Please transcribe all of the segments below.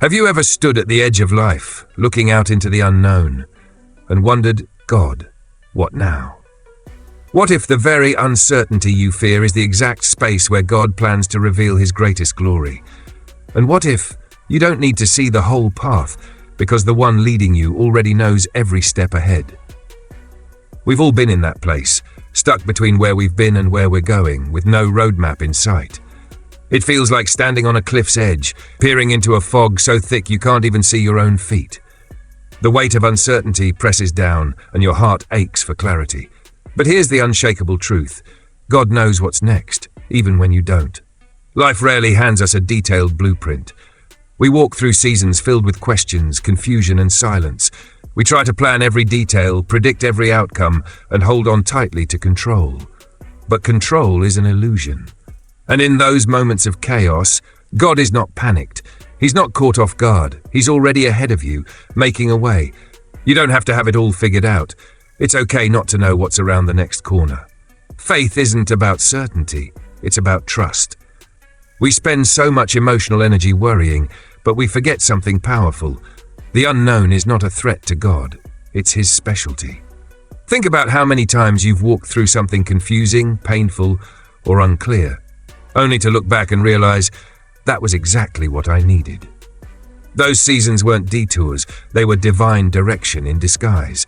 Have you ever stood at the edge of life, looking out into the unknown, and wondered, God, what now? What if the very uncertainty you fear is the exact space where God plans to reveal his greatest glory? And what if you don't need to see the whole path because the one leading you already knows every step ahead? We've all been in that place, stuck between where we've been and where we're going, with no roadmap in sight. It feels like standing on a cliff's edge, peering into a fog so thick you can't even see your own feet. The weight of uncertainty presses down, and your heart aches for clarity. But here's the unshakable truth. God knows what's next, even when you don't. Life rarely hands us a detailed blueprint. We walk through seasons filled with questions, confusion, and silence. We try to plan every detail, predict every outcome, and hold on tightly to control. But control is an illusion. And in those moments of chaos, God is not panicked. He's not caught off guard. He's already ahead of you, making a way. You don't have to have it all figured out. It's okay not to know what's around the next corner. Faith isn't about certainty. It's about trust. We spend so much emotional energy worrying, but we forget something powerful. The unknown is not a threat to God. It's his specialty. Think about how many times you've walked through something confusing, painful, or unclear, only to look back and realize that was exactly what I needed. Those seasons weren't detours, they were divine direction in disguise.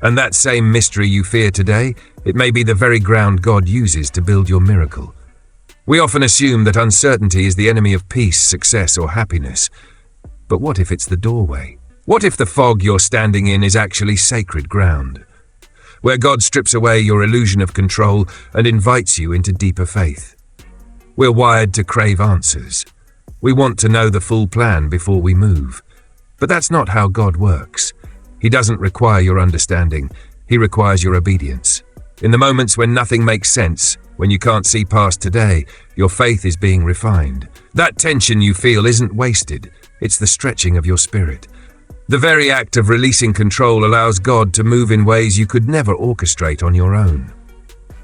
And that same mystery you fear today, it may be the very ground God uses to build your miracle. We often assume that uncertainty is the enemy of peace, success, or happiness. But what if it's the doorway? What if the fog you're standing in is actually sacred ground, where God strips away your illusion of control and invites you into deeper faith? We're wired to crave answers. We want to know the full plan before we move. But that's not how God works. He doesn't require your understanding. He requires your obedience. In the moments when nothing makes sense, when you can't see past today, your faith is being refined. That tension you feel isn't wasted. It's the stretching of your spirit. The very act of releasing control allows God to move in ways you could never orchestrate on your own.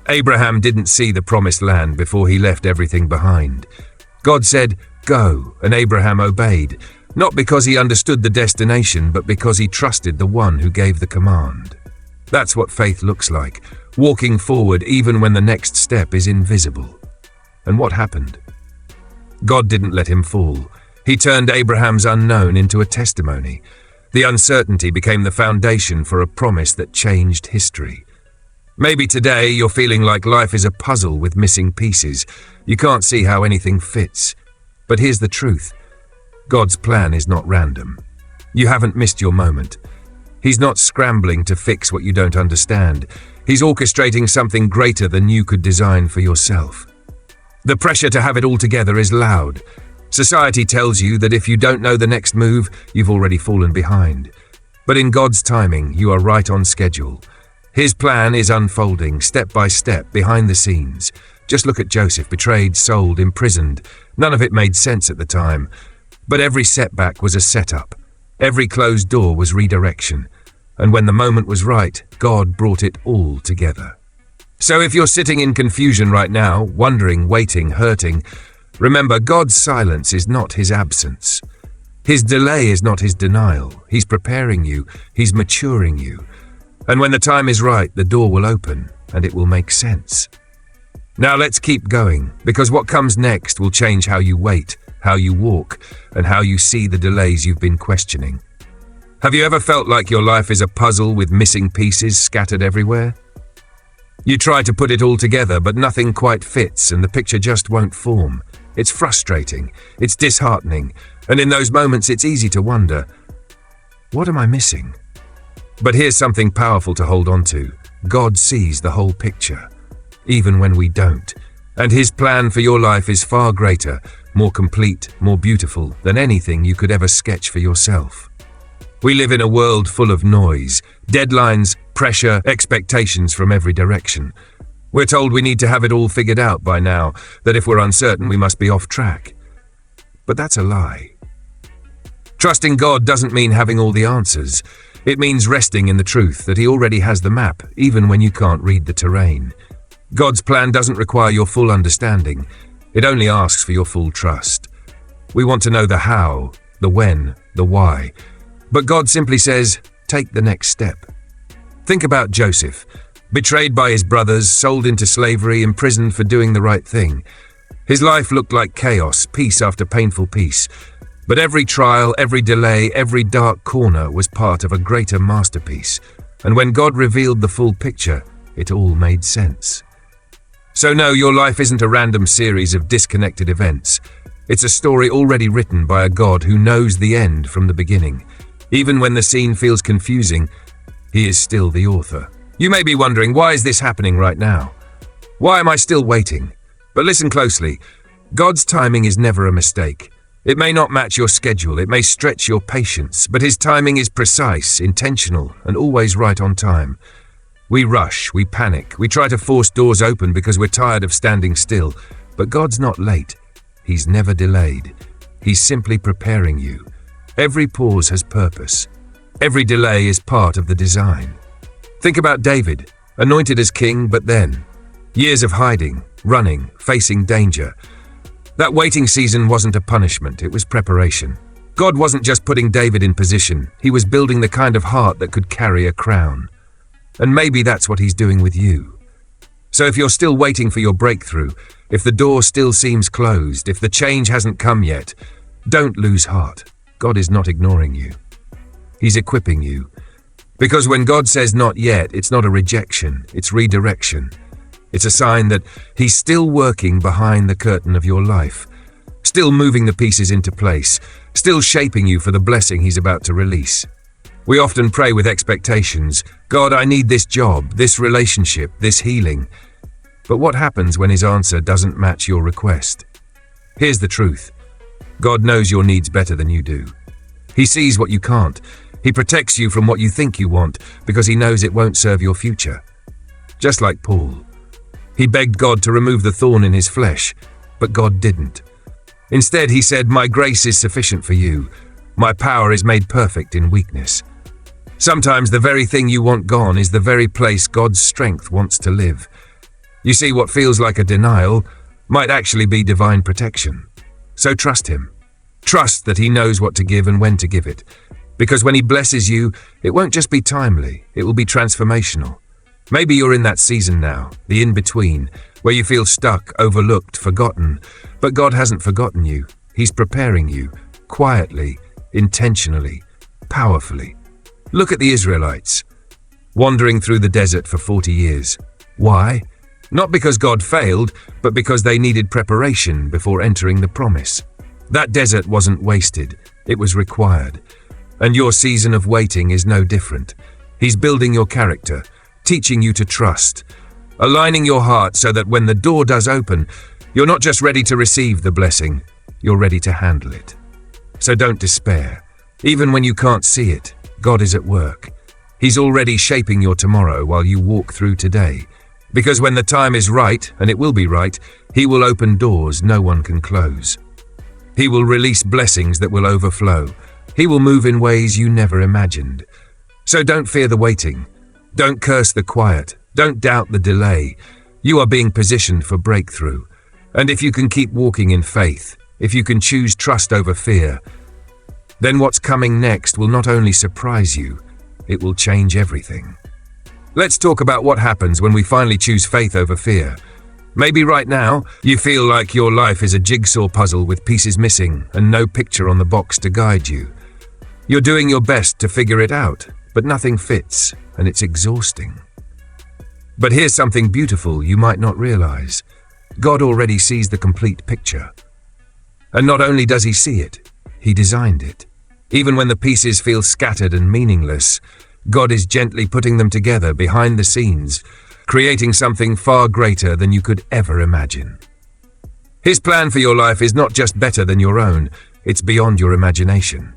Abraham didn't see the promised land before he left everything behind. God said, "Go," and Abraham obeyed, not because he understood the destination, but because he trusted the one who gave the command. That's what faith looks like, walking forward even when the next step is invisible. And what happened? God didn't let him fall. He turned Abraham's unknown into a testimony. The uncertainty became the foundation for a promise that changed history. Maybe today you're feeling like life is a puzzle with missing pieces. You can't see how anything fits. But here's the truth. God's plan is not random. You haven't missed your moment. He's not scrambling to fix what you don't understand. He's orchestrating something greater than you could design for yourself. The pressure to have it all together is loud. Society tells you that if you don't know the next move, you've already fallen behind. But in God's timing, you are right on schedule. His plan is unfolding step by step behind the scenes. Just look at Joseph, betrayed, sold, imprisoned. None of it made sense at the time. But every setback was a setup. Every closed door was redirection. And when the moment was right, God brought it all together. So if you're sitting in confusion right now, wondering, waiting, hurting, remember God's silence is not his absence. His delay is not his denial. He's preparing you. He's maturing you. And when the time is right, the door will open and it will make sense. Now let's keep going, because what comes next will change how you wait, how you walk, and how you see the delays you've been questioning. Have you ever felt like your life is a puzzle with missing pieces scattered everywhere? You try to put it all together, but nothing quite fits and the picture just won't form. It's frustrating, it's disheartening, and in those moments it's easy to wonder, what am I missing? But here's something powerful to hold on to. God sees the whole picture, even when we don't. And his plan for your life is far greater, more complete, more beautiful than anything you could ever sketch for yourself. We live in a world full of noise, deadlines, pressure, expectations from every direction. We're told we need to have it all figured out by now, that if we're uncertain, we must be off track. But that's a lie. Trusting God doesn't mean having all the answers. It means resting in the truth that he already has the map, even when you can't read the terrain. God's plan doesn't require your full understanding. It only asks for your full trust. We want to know the how, the when, the why. But God simply says, take the next step. Think about Joseph, betrayed by his brothers, sold into slavery, imprisoned for doing the right thing. His life looked like chaos, piece after painful piece. But every trial, every delay, every dark corner was part of a greater masterpiece. And when God revealed the full picture, it all made sense. So no, your life isn't a random series of disconnected events. It's a story already written by a God who knows the end from the beginning. Even when the scene feels confusing, he is still the author. You may be wondering, why is this happening right now? Why am I still waiting? But listen closely. God's timing is never a mistake. It may not match your schedule, it may stretch your patience, but his timing is precise, intentional, and always right on time. We rush, we panic, we try to force doors open because we're tired of standing still. But God's not late. He's never delayed. He's simply preparing you. Every pause has purpose. Every delay is part of the design. Think about David, anointed as king, but then years of hiding, running, facing danger. That waiting season wasn't a punishment, it was preparation. God wasn't just putting David in position, he was building the kind of heart that could carry a crown. And maybe that's what he's doing with you. So if you're still waiting for your breakthrough, if the door still seems closed, if the change hasn't come yet, don't lose heart. God is not ignoring you. He's equipping you. Because when God says not yet, it's not a rejection, it's redirection. It's a sign that he's still working behind the curtain of your life, still moving the pieces into place, still shaping you for the blessing he's about to release. We often pray with expectations. God, I need this job, this relationship, this healing. But what happens when his answer doesn't match your request? Here's the truth. God knows your needs better than you do. He sees what you can't. He protects you from what you think you want because he knows it won't serve your future. Just like Paul. He begged God to remove the thorn in his flesh, but God didn't. Instead, he said, my grace is sufficient for you. My power is made perfect in weakness. Sometimes the very thing you want gone is the very place God's strength wants to live. You see, what feels like a denial might actually be divine protection. So trust him. Trust that he knows what to give and when to give it. Because when he blesses you, it won't just be timely, it will be transformational. Maybe you're in that season now, the in-between, where you feel stuck, overlooked, forgotten. But God hasn't forgotten you. He's preparing you, quietly, intentionally, powerfully. Look at the Israelites, wandering through the desert for 40 years. Why? Not because God failed, but because they needed preparation before entering the promise. That desert wasn't wasted, it was required. And your season of waiting is no different. He's building your character, teaching you to trust, aligning your heart so that when the door does open, you're not just ready to receive the blessing, you're ready to handle it. So don't despair. Even when you can't see it, God is at work. He's already shaping your tomorrow while you walk through today. Because when the time is right, and it will be right, he will open doors no one can close. He will release blessings that will overflow. He will move in ways you never imagined. So don't fear the waiting. Don't curse the quiet. Don't doubt the delay. You are being positioned for breakthrough. And if you can keep walking in faith, if you can choose trust over fear, then what's coming next will not only surprise you, it will change everything. Let's talk about what happens when we finally choose faith over fear. Maybe right now, you feel like your life is a jigsaw puzzle with pieces missing and no picture on the box to guide you. You're doing your best to figure it out, but nothing fits, and it's exhausting. But here's something beautiful you might not realize. God already sees the complete picture. And not only does he see it, he designed it. Even when the pieces feel scattered and meaningless, God is gently putting them together behind the scenes, creating something far greater than you could ever imagine. His plan for your life is not just better than your own, it's beyond your imagination.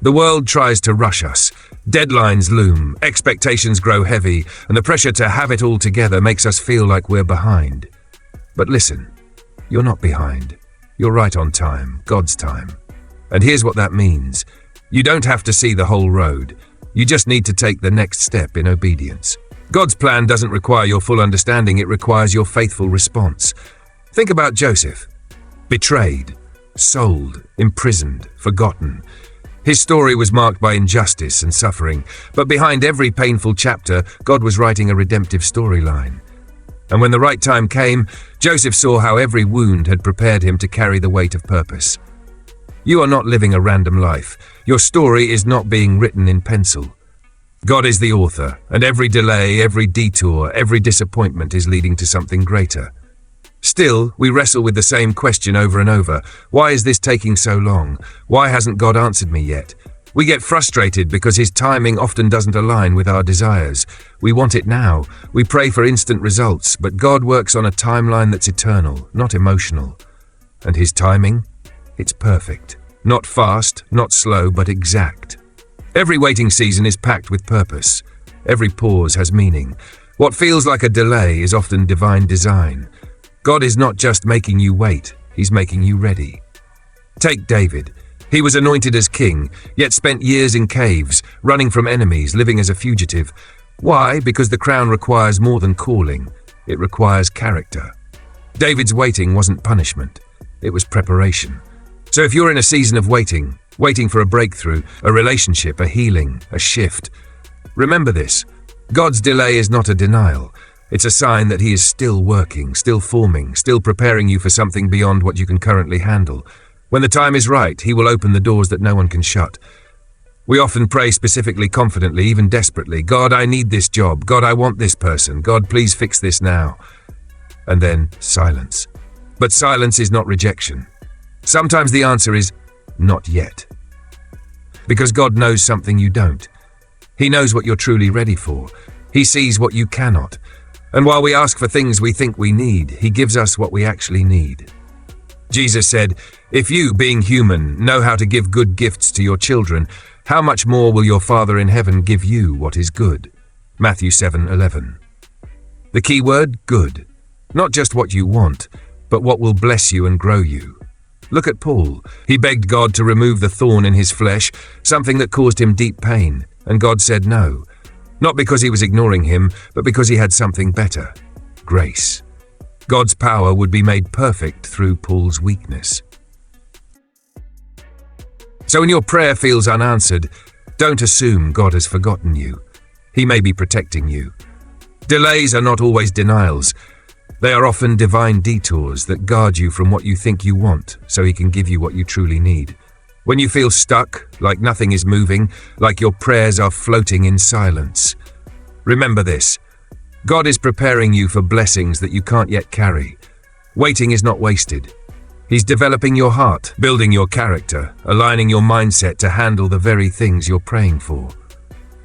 The world tries to rush us. Deadlines loom, expectations grow heavy, and the pressure to have it all together makes us feel like we're behind. But listen, you're not behind. You're right on time, God's time. And here's what that means. You don't have to see the whole road. You just need to take the next step in obedience. God's plan doesn't require your full understanding, it requires your faithful response. Think about Joseph. Betrayed, sold, imprisoned, forgotten. His story was marked by injustice and suffering, but behind every painful chapter, God was writing a redemptive storyline. And when the right time came, Joseph saw how every wound had prepared him to carry the weight of purpose. You are not living a random life. Your story is not being written in pencil. God is the author, and every delay, every detour, every disappointment is leading to something greater. Still, we wrestle with the same question over and over. Why is this taking so long? Why hasn't God answered me yet? We get frustrated because His timing often doesn't align with our desires. We want it now. We pray for instant results, but God works on a timeline that's eternal, not emotional. And His timing? It's perfect. Not fast, not slow, but exact. Every waiting season is packed with purpose. Every pause has meaning. What feels like a delay is often divine design. God is not just making you wait, He's making you ready. Take David. He was anointed as king, yet spent years in caves, running from enemies, living as a fugitive. Why? Because the crown requires more than calling. It requires character. David's waiting wasn't punishment. It was preparation. So if you're in a season of waiting for a breakthrough, a relationship, a healing, a shift, remember this. God's delay is not a denial. It's a sign that He is still working, still forming, still preparing you for something beyond what you can currently handle. When the time is right, He will open the doors that no one can shut. We often pray specifically, confidently, even desperately. God, I need this job. God, I want this person. God, please fix this now. And then silence. But silence is not rejection. Sometimes the answer is not yet. Because God knows something you don't. He knows what you're truly ready for. He sees what you cannot. And while we ask for things we think we need, He gives us what we actually need. Jesus said, "If you, being human, know how to give good gifts to your children, how much more will your Father in heaven give you what is good?" Matthew 7:11. The key word, good. Not just what you want, but what will bless you and grow you. Look at Paul. He begged God to remove the thorn in his flesh, something that caused him deep pain, and God said no. Not because He was ignoring him, but because He had something better. Grace. God's power would be made perfect through Paul's weakness. So when your prayer feels unanswered, don't assume God has forgotten you. He may be protecting you. Delays are not always denials. They are often divine detours that guard you from what you think you want, so He can give you what you truly need. When you feel stuck, like nothing is moving, like your prayers are floating in silence, remember this. God is preparing you for blessings that you can't yet carry. Waiting is not wasted. He's developing your heart, building your character, aligning your mindset to handle the very things you're praying for.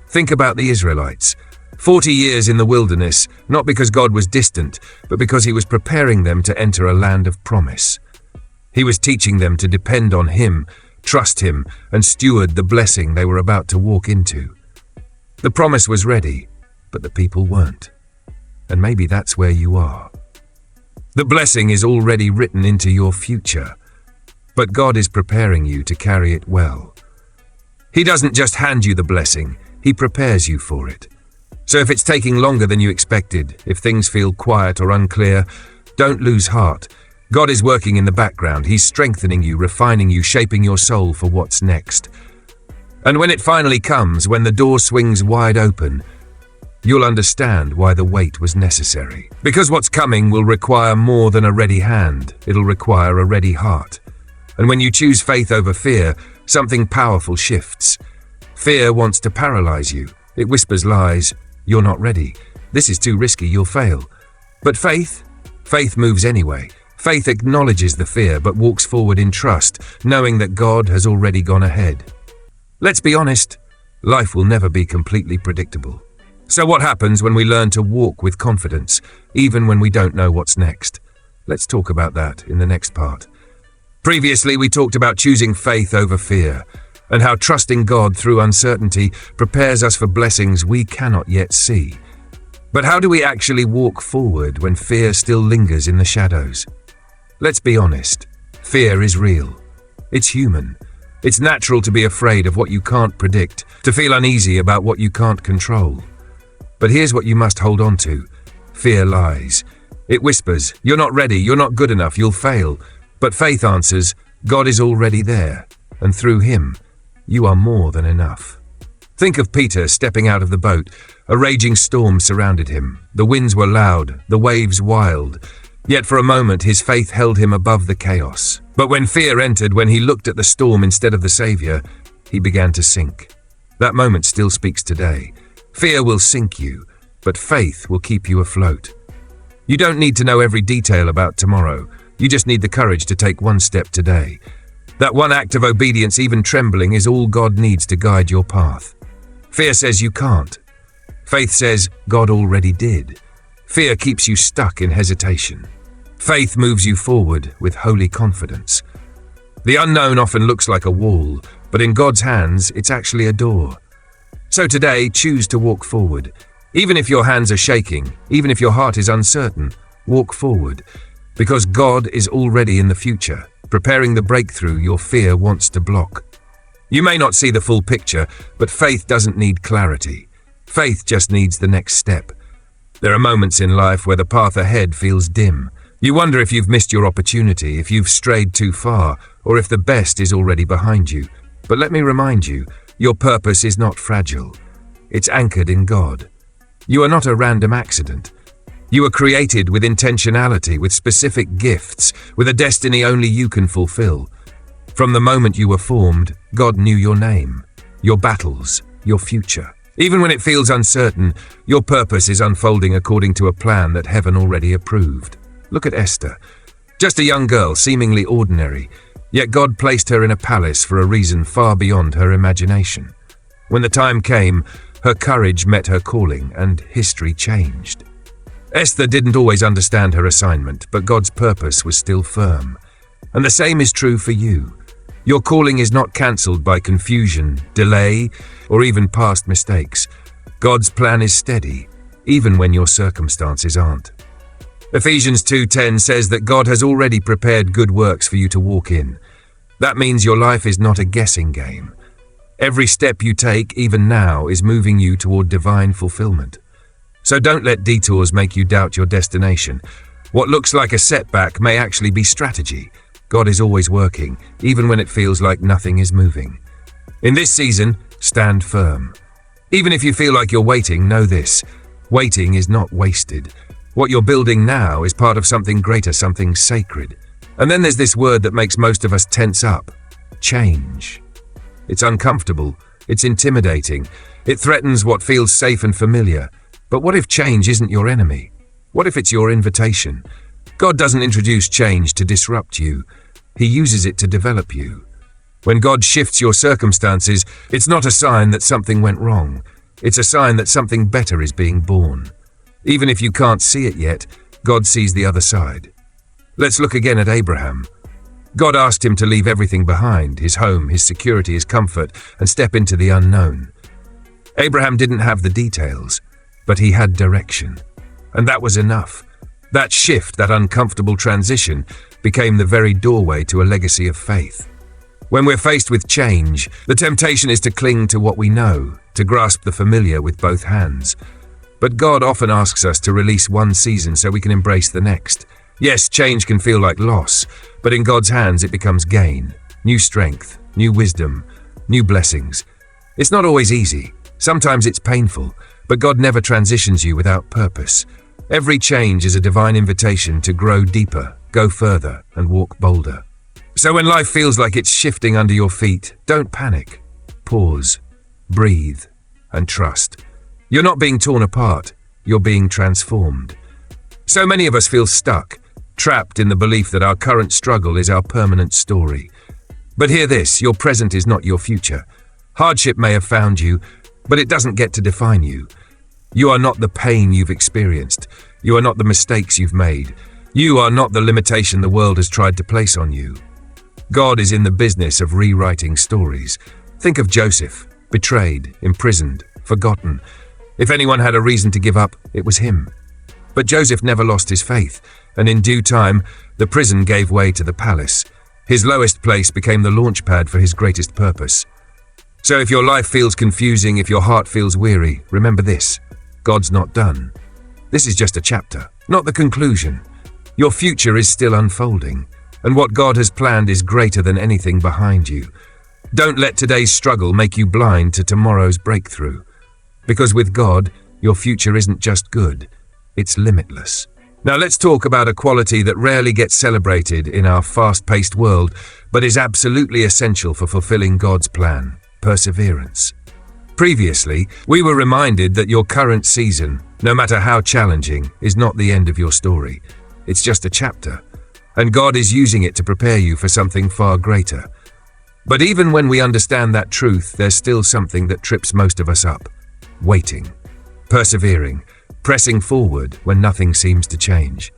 Think about the Israelites. 40 years in the wilderness, not because God was distant, but because He was preparing them to enter a land of promise. He was teaching them to depend on Him, trust Him, and steward the blessing they were about to walk into. The promise was ready, but the people weren't. And maybe that's where you are. The blessing is already written into your future, but God is preparing you to carry it well. He doesn't just hand you the blessing, He prepares you for it. So if it's taking longer than you expected, if things feel quiet or unclear, don't lose heart. God is working in the background. He's strengthening you, refining you, shaping your soul for what's next. And when it finally comes, when the door swings wide open, you'll understand why the wait was necessary. Because what's coming will require more than a ready hand. It'll require a ready heart. And when you choose faith over fear, something powerful shifts. Fear wants to paralyze you. It whispers lies. You're not ready. This is too risky. You'll fail. But faith moves anyway. Faith acknowledges the fear but walks forward in trust, knowing that God has already gone ahead. Let's be honest, life will never be completely predictable. So what happens when we learn to walk with confidence, even when we don't know what's next? Let's talk about that in the next part. Previously, we talked about choosing faith over fear, and how trusting God through uncertainty prepares us for blessings we cannot yet see. But how do we actually walk forward when fear still lingers in the shadows? Let's be honest, fear is real. It's human. It's natural to be afraid of what you can't predict, to feel uneasy about what you can't control. But here's what you must hold on to. Fear lies. It whispers, you're not ready, you're not good enough, you'll fail. But faith answers, God is already there, and through him, you are more than enough. Think of Peter stepping out of the boat. A raging storm surrounded him. The winds were loud, the waves wild. Yet for a moment his faith held him above the chaos. But when fear entered, when he looked at the storm instead of the Savior, he began to sink. That moment still speaks today. Fear will sink you, but faith will keep you afloat. You don't need to know every detail about tomorrow. You just need the courage to take one step today. That one act of obedience, even trembling, is all God needs to guide your path. Fear says you can't. Faith says God already did. Fear keeps you stuck in hesitation. Faith moves you forward with holy confidence. The unknown often looks like a wall, but in God's hands, it's actually a door. So today, choose to walk forward. Even if your hands are shaking, even if your heart is uncertain, walk forward. Because God is already in the future, preparing the breakthrough your fear wants to block. You may not see the full picture, but faith doesn't need clarity. Faith just needs the next step. There are moments in life where the path ahead feels dim. You wonder if you've missed your opportunity, if you've strayed too far, or if the best is already behind you. But let me remind you, your purpose is not fragile. It's anchored in God. You are not a random accident. You are created with intentionality, with specific gifts, with a destiny only you can fulfill. From the moment you were formed, God knew your name, your battles, your future. Even when it feels uncertain, your purpose is unfolding according to a plan that heaven already approved. Look at Esther. Just a young girl, seemingly ordinary, yet God placed her in a palace for a reason far beyond her imagination. When the time came, her courage met her calling, and history changed. Esther didn't always understand her assignment, but God's purpose was still firm. And the same is true for you. Your calling is not cancelled by confusion, delay, or even past mistakes. God's plan is steady, even when your circumstances aren't. Ephesians 2:10 says that God has already prepared good works for you to walk in. That means your life is not a guessing game. Every step you take, even now, is moving you toward divine fulfillment. So don't let detours make you doubt your destination. What looks like a setback may actually be strategy. God is always working, even when it feels like nothing is moving. In this season, stand firm. Even if you feel like you're waiting, know this: waiting is not wasted. What you're building now is part of something greater, something sacred. And then there's this word that makes most of us tense up: change. It's uncomfortable, it's intimidating, it threatens what feels safe and familiar. But what if change isn't your enemy? What if it's your invitation? God doesn't introduce change to disrupt you. He uses it to develop you. When God shifts your circumstances, it's not a sign that something went wrong. It's a sign that something better is being born. Even if you can't see it yet, God sees the other side. Let's look again at Abraham. God asked him to leave everything behind, his home, his security, his comfort, and step into the unknown. Abraham didn't have the details, but he had direction. And that was enough. That shift, that uncomfortable transition, became the very doorway to a legacy of faith. When we're faced with change, the temptation is to cling to what we know, to grasp the familiar with both hands. But God often asks us to release one season so we can embrace the next. Yes, change can feel like loss, but in God's hands it becomes gain, new strength, new wisdom, new blessings. It's not always easy. Sometimes it's painful, but God never transitions you without purpose. Every change is a divine invitation to grow deeper, go further, and walk bolder. So when life feels like it's shifting under your feet, don't panic. Pause, breathe, and trust. You're not being torn apart, you're being transformed. So many of us feel stuck, trapped in the belief that our current struggle is our permanent story. But hear this: your present is not your future. Hardship may have found you, but it doesn't get to define you. You are not the pain you've experienced. You are not the mistakes you've made. You are not the limitation the world has tried to place on you. God is in the business of rewriting stories. Think of Joseph, betrayed, imprisoned, forgotten. If anyone had a reason to give up, it was him. But Joseph never lost his faith, and in due time, the prison gave way to the palace. His lowest place became the launchpad for his greatest purpose. So if your life feels confusing, if your heart feels weary, remember this: God's not done. This is just a chapter, not the conclusion. Your future is still unfolding, and what God has planned is greater than anything behind you. Don't let today's struggle make you blind to tomorrow's breakthrough. Because with God, your future isn't just good, it's limitless. Now let's talk about a quality that rarely gets celebrated in our fast-paced world, but is absolutely essential for fulfilling God's plan: perseverance. Previously, we were reminded that your current season, no matter how challenging, is not the end of your story. It's just a chapter, and God is using it to prepare you for something far greater. But even when we understand that truth, there's still something that trips most of us up: waiting, persevering, pressing forward when nothing seems to change.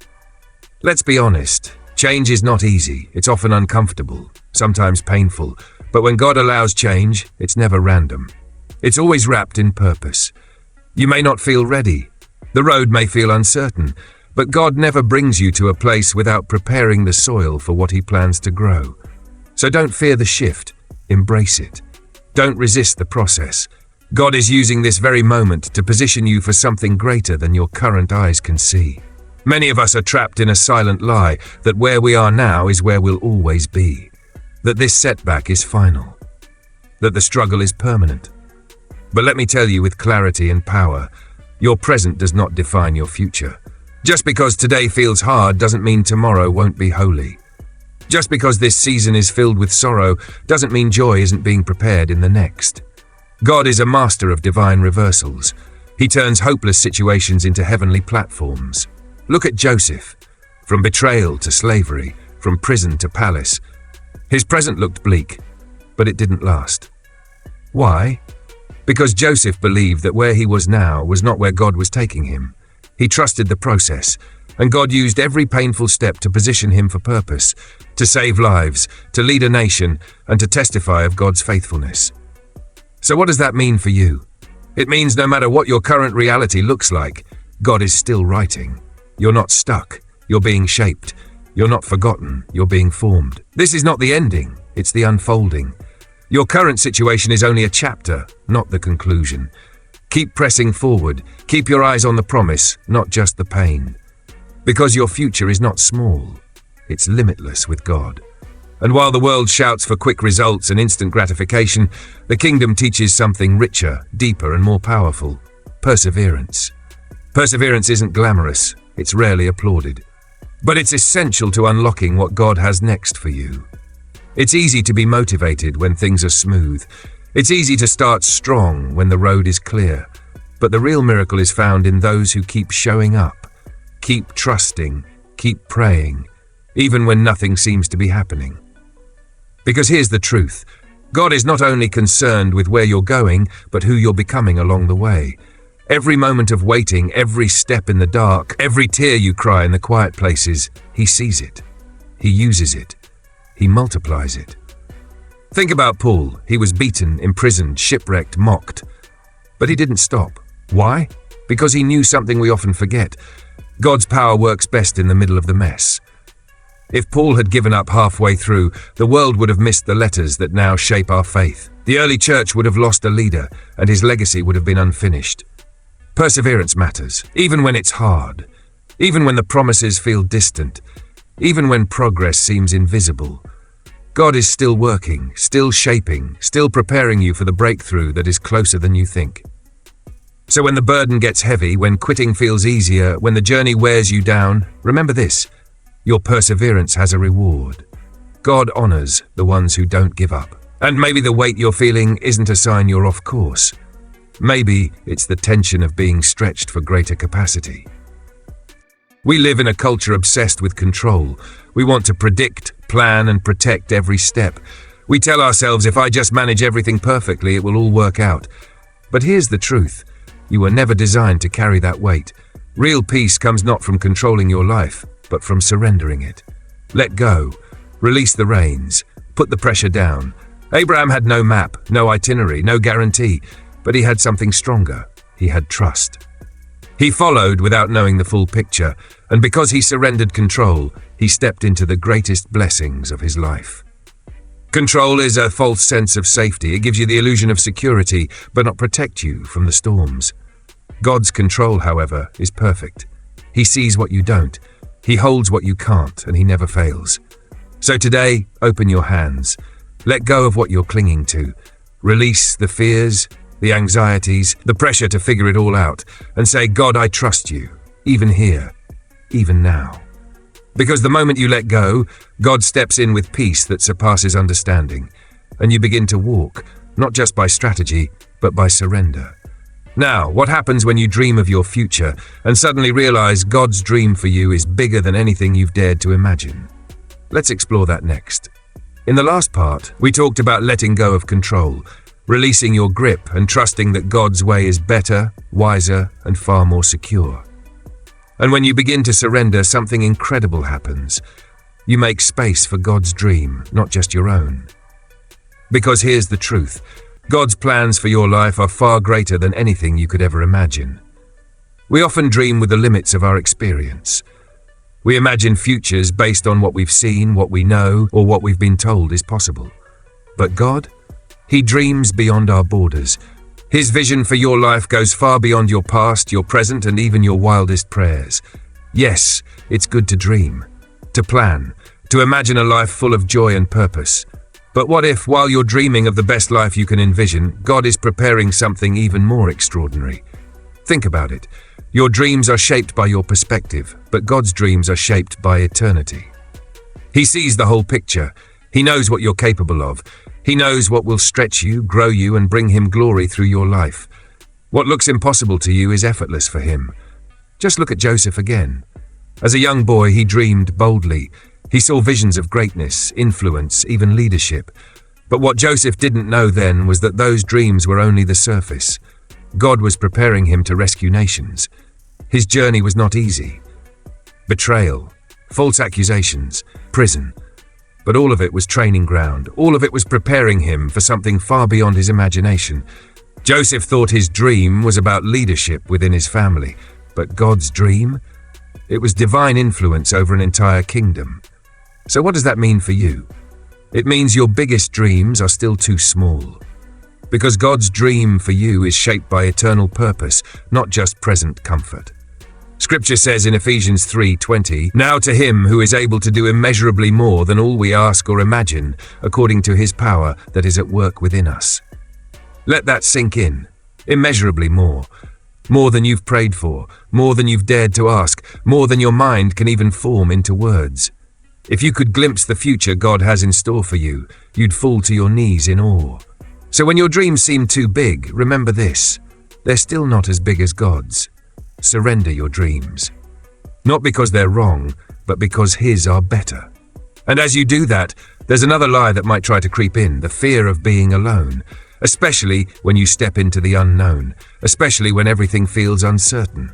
Let's be honest, change is not easy. It's often uncomfortable, sometimes painful, but when God allows change, it's never random. It's always wrapped in purpose. You may not feel ready. The road may feel uncertain, but God never brings you to a place without preparing the soil for what He plans to grow. So don't fear the shift, embrace it. Don't resist the process. God is using this very moment to position you for something greater than your current eyes can see. Many of us are trapped in a silent lie that where we are now is where we'll always be, that this setback is final, that the struggle is permanent. But let me tell you with clarity and power, your present does not define your future. Just because today feels hard doesn't mean tomorrow won't be holy. Just because this season is filled with sorrow doesn't mean joy isn't being prepared in the next. God is a master of divine reversals. He turns hopeless situations into heavenly platforms. Look at Joseph. From betrayal to slavery, from prison to palace. His present looked bleak, but it didn't last. Why? Because Joseph believed that where he was now was not where God was taking him. He trusted the process, and God used every painful step to position him for purpose, to save lives, to lead a nation, and to testify of God's faithfulness. So what does that mean for you? It means no matter what your current reality looks like, God is still writing. You're not stuck. You're being shaped. You're not forgotten. You're being formed. This is not the ending. It's the unfolding. Your current situation is only a chapter, not the conclusion. Keep pressing forward. Keep your eyes on the promise, not just the pain. Because your future is not small. It's limitless with God. And while the world shouts for quick results and instant gratification, the kingdom teaches something richer, deeper, and more powerful: perseverance. Perseverance isn't glamorous, it's rarely applauded. But it's essential to unlocking what God has next for you. It's easy to be motivated when things are smooth. It's easy to start strong when the road is clear. But the real miracle is found in those who keep showing up, keep trusting, keep praying, even when nothing seems to be happening. Because here's the truth. God is not only concerned with where you're going, but who you're becoming along the way. Every moment of waiting, every step in the dark, every tear you cry in the quiet places, He sees it. He uses it. He multiplies it. Think about Paul. He was beaten, imprisoned, shipwrecked, mocked. But he didn't stop. Why? Because he knew something we often forget. God's power works best in the middle of the mess. If Paul had given up halfway through, the world would have missed the letters that now shape our faith. The early church would have lost a leader, and his legacy would have been unfinished. Perseverance matters, even when it's hard, even when the promises feel distant, even when progress seems invisible. God is still working, still shaping, still preparing you for the breakthrough that is closer than you think. So when the burden gets heavy, when quitting feels easier, when the journey wears you down, remember this: your perseverance has a reward. God honors the ones who don't give up. And maybe the weight you're feeling isn't a sign you're off course. Maybe it's the tension of being stretched for greater capacity. We live in a culture obsessed with control. We want to predict, plan, and protect every step. We tell ourselves, if I just manage everything perfectly, it will all work out. But here's the truth. You were never designed to carry that weight. Real peace comes not from controlling your life, but from surrendering it. Let go. Release the reins. Put the pressure down. Abraham had no map, no itinerary, no guarantee, but he had something stronger. He had trust. He followed without knowing the full picture, and because he surrendered control, he stepped into the greatest blessings of his life. Control is a false sense of safety. It gives you the illusion of security, but not protect you from the storms. God's control, however, is perfect. He sees what you don't. He holds what you can't, and He never fails. So today, open your hands. Let go of what you're clinging to. Release the fears, the anxieties, the pressure to figure it all out, and say, God, I trust you, even here, even now. Because the moment you let go, God steps in with peace that surpasses understanding, and you begin to walk, not just by strategy, but by surrender. Now, what happens when you dream of your future and suddenly realize God's dream for you is bigger than anything you've dared to imagine? Let's explore that next. In the last part, we talked about letting go of control, releasing your grip and trusting that God's way is better, wiser, and far more secure. And when you begin to surrender, something incredible happens. You make space for God's dream, not just your own. Because here's the truth. God's plans for your life are far greater than anything you could ever imagine. We often dream with the limits of our experience. We imagine futures based on what we've seen, what we know, or what we've been told is possible. But God? He dreams beyond our borders. His vision for your life goes far beyond your past, your present, and even your wildest prayers. Yes, it's good to dream, to plan, to imagine a life full of joy and purpose. But what if, while you're dreaming of the best life you can envision, God is preparing something even more extraordinary? Think about it. Your dreams are shaped by your perspective, but God's dreams are shaped by eternity. He sees the whole picture. He knows what you're capable of. He knows what will stretch you, grow you, and bring Him glory through your life. What looks impossible to you is effortless for Him. Just look at Joseph again. As a young boy, he dreamed boldly. He saw visions of greatness, influence, even leadership. But what Joseph didn't know then was that those dreams were only the surface. God was preparing him to rescue nations. His journey was not easy. Betrayal, false accusations, prison. But all of it was training ground. All of it was preparing him for something far beyond his imagination. Joseph thought his dream was about leadership within his family. But God's dream? It was divine influence over an entire kingdom. So what does that mean for you? It means your biggest dreams are still too small. Because God's dream for you is shaped by eternal purpose, not just present comfort. Scripture says in Ephesians 3:20, "Now to Him who is able to do immeasurably more than all we ask or imagine, according to His power that is at work within us." Let that sink in. Immeasurably more. More than you've prayed for, more than you've dared to ask, more than your mind can even form into words. If you could glimpse the future God has in store for you, you'd fall to your knees in awe. So when your dreams seem too big, remember this: they're still not as big as God's. Surrender your dreams. Not because they're wrong, but because His are better. And as you do that, there's another lie that might try to creep in, the fear of being alone. Especially when you step into the unknown, especially when everything feels uncertain.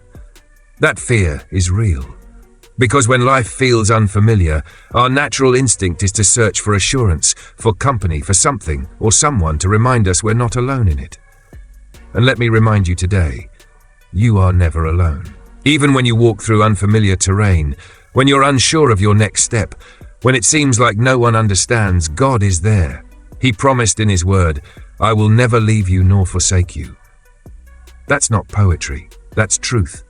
That fear is real. Because when life feels unfamiliar, our natural instinct is to search for assurance, for company, for something or someone to remind us we're not alone in it. And let me remind you today, you are never alone. Even when you walk through unfamiliar terrain, when you're unsure of your next step, when it seems like no one understands, God is there. He promised in His word, "I will never leave you nor forsake you." That's not poetry, that's truth.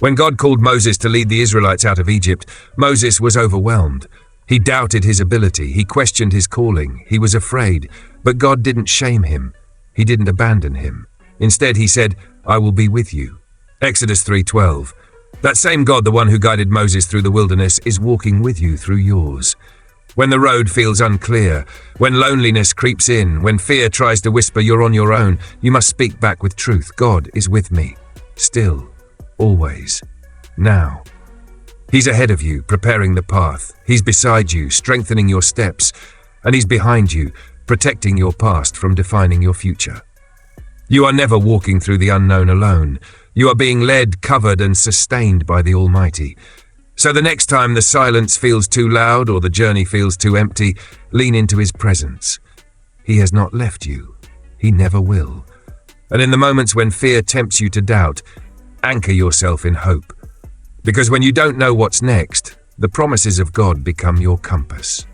When God called Moses to lead the Israelites out of Egypt, Moses was overwhelmed. He doubted his ability, he questioned his calling, he was afraid, but God didn't shame him. He didn't abandon him. Instead, He said, "I will be with you." Exodus 3:12. That same God, the one who guided Moses through the wilderness, is walking with you through yours. When the road feels unclear, when loneliness creeps in, when fear tries to whisper you're on your own, you must speak back with truth. God is with me. Still. Always. Now. He's ahead of you, preparing the path. He's beside you, strengthening your steps. And He's behind you, protecting your past from defining your future. You are never walking through the unknown alone. You are being led, covered, and sustained by the Almighty. So the next time the silence feels too loud or the journey feels too empty, lean into His presence. He has not left you. He never will. And in the moments when fear tempts you to doubt, anchor yourself in hope. Because when you don't know what's next, the promises of God become your compass.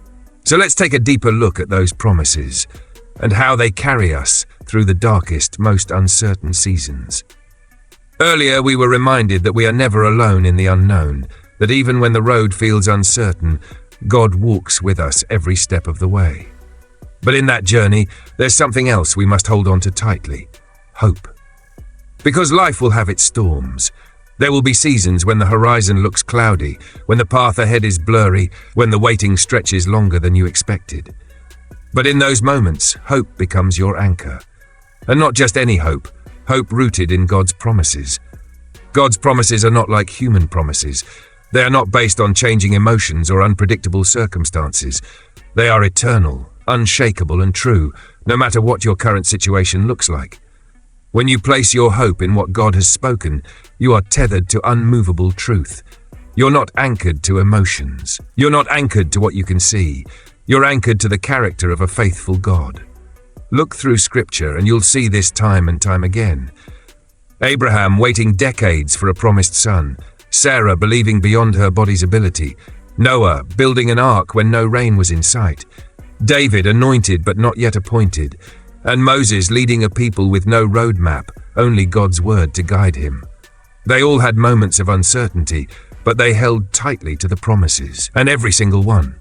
So let's take a deeper look at those promises and how they carry us through the darkest, most uncertain seasons. Earlier, we were reminded that we are never alone in the unknown, that even when the road feels uncertain, God walks with us every step of the way. But in that journey, there's something else we must hold on to tightly: hope. Because life will have its storms. There will be seasons when the horizon looks cloudy, when the path ahead is blurry, when the waiting stretches longer than you expected. But in those moments, hope becomes your anchor. And not just any hope, hope rooted in God's promises. God's promises are not like human promises. They are not based on changing emotions or unpredictable circumstances. They are eternal, unshakable, and true, no matter what your current situation looks like. When you place your hope in what God has spoken, you are tethered to unmovable truth. You're not anchored to emotions. You're not anchored to what you can see. You're anchored to the character of a faithful God. Look through Scripture and you'll see this time and time again. Abraham waiting decades for a promised son. Sarah believing beyond her body's ability. Noah building an ark when no rain was in sight. David anointed but not yet appointed. And Moses leading a people with no roadmap, only God's word to guide him. They all had moments of uncertainty, but they held tightly to the promises, and every single one,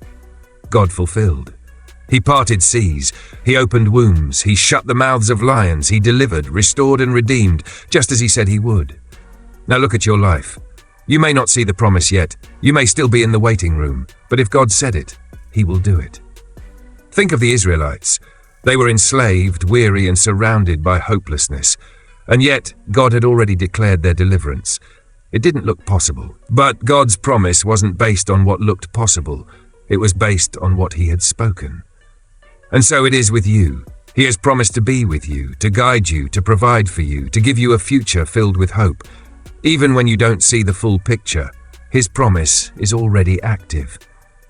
God fulfilled. He parted seas, he opened wombs, he shut the mouths of lions, he delivered, restored and redeemed, just as he said he would. Now look at your life. You may not see the promise yet, you may still be in the waiting room, but if God said it, he will do it. Think of the Israelites. They were enslaved, weary, and surrounded by hopelessness, and yet God had already declared their deliverance. It didn't look possible, but God's promise wasn't based on what looked possible. It was based on what he had spoken. And so it is with you. He has promised to be with you, to guide you, to provide for you, to give you a future filled with hope. Even when you don't see the full picture, his promise is already active.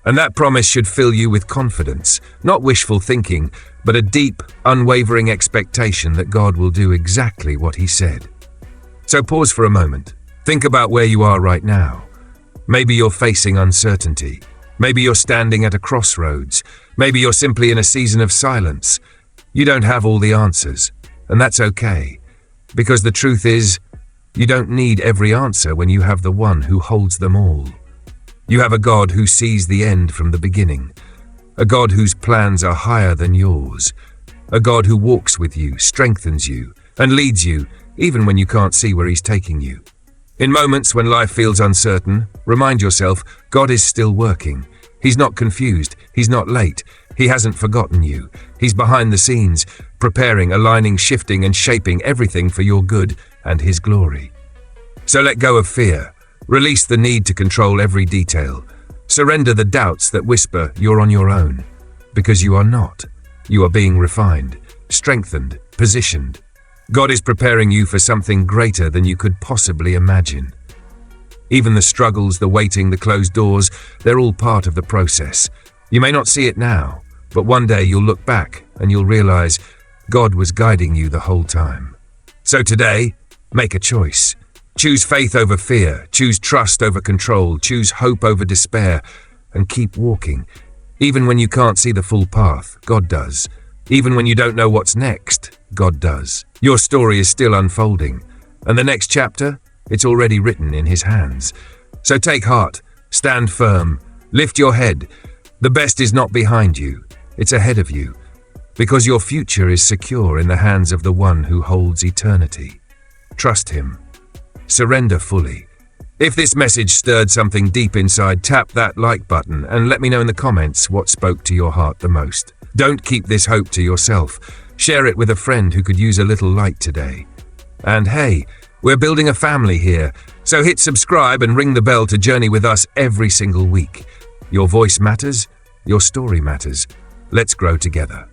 And that promise should fill you with confidence, not wishful thinking, but a deep, unwavering expectation that God will do exactly what he said. So pause for a moment. Think about where you are right now. Maybe you're facing uncertainty. Maybe you're standing at a crossroads. Maybe you're simply in a season of silence. You don't have all the answers, and that's okay. Because the truth is, you don't need every answer when you have the one who holds them all. You have a God who sees the end from the beginning, a God whose plans are higher than yours, a God who walks with you, strengthens you, and leads you, even when you can't see where he's taking you. In moments when life feels uncertain, remind yourself, God is still working. He's not confused, he's not late, he hasn't forgotten you. He's behind the scenes, preparing, aligning, shifting, and shaping everything for your good and his glory. So let go of fear. Release the need to control every detail. Surrender the doubts that whisper you're on your own. Because you are not. You are being refined, strengthened, positioned. God is preparing you for something greater than you could possibly imagine. Even the struggles, the waiting, the closed doors, they're all part of the process. You may not see it now, but one day you'll look back and you'll realize God was guiding you the whole time. So today, make a choice. Choose faith over fear, choose trust over control, choose hope over despair, and keep walking. Even when you can't see the full path, God does. Even when you don't know what's next, God does. Your story is still unfolding, and the next chapter, it's already written in his hands. So take heart, stand firm, lift your head. The best is not behind you, it's ahead of you, because your future is secure in the hands of the one who holds eternity. Trust him. Surrender fully. If this message stirred something deep inside, tap that like button and let me know in the comments what spoke to your heart the most. Don't keep this hope to yourself. Share it with a friend who could use a little light today. And hey, we're building a family here, so hit subscribe and ring the bell to journey with us every single week. Your voice matters, your story matters. Let's grow together.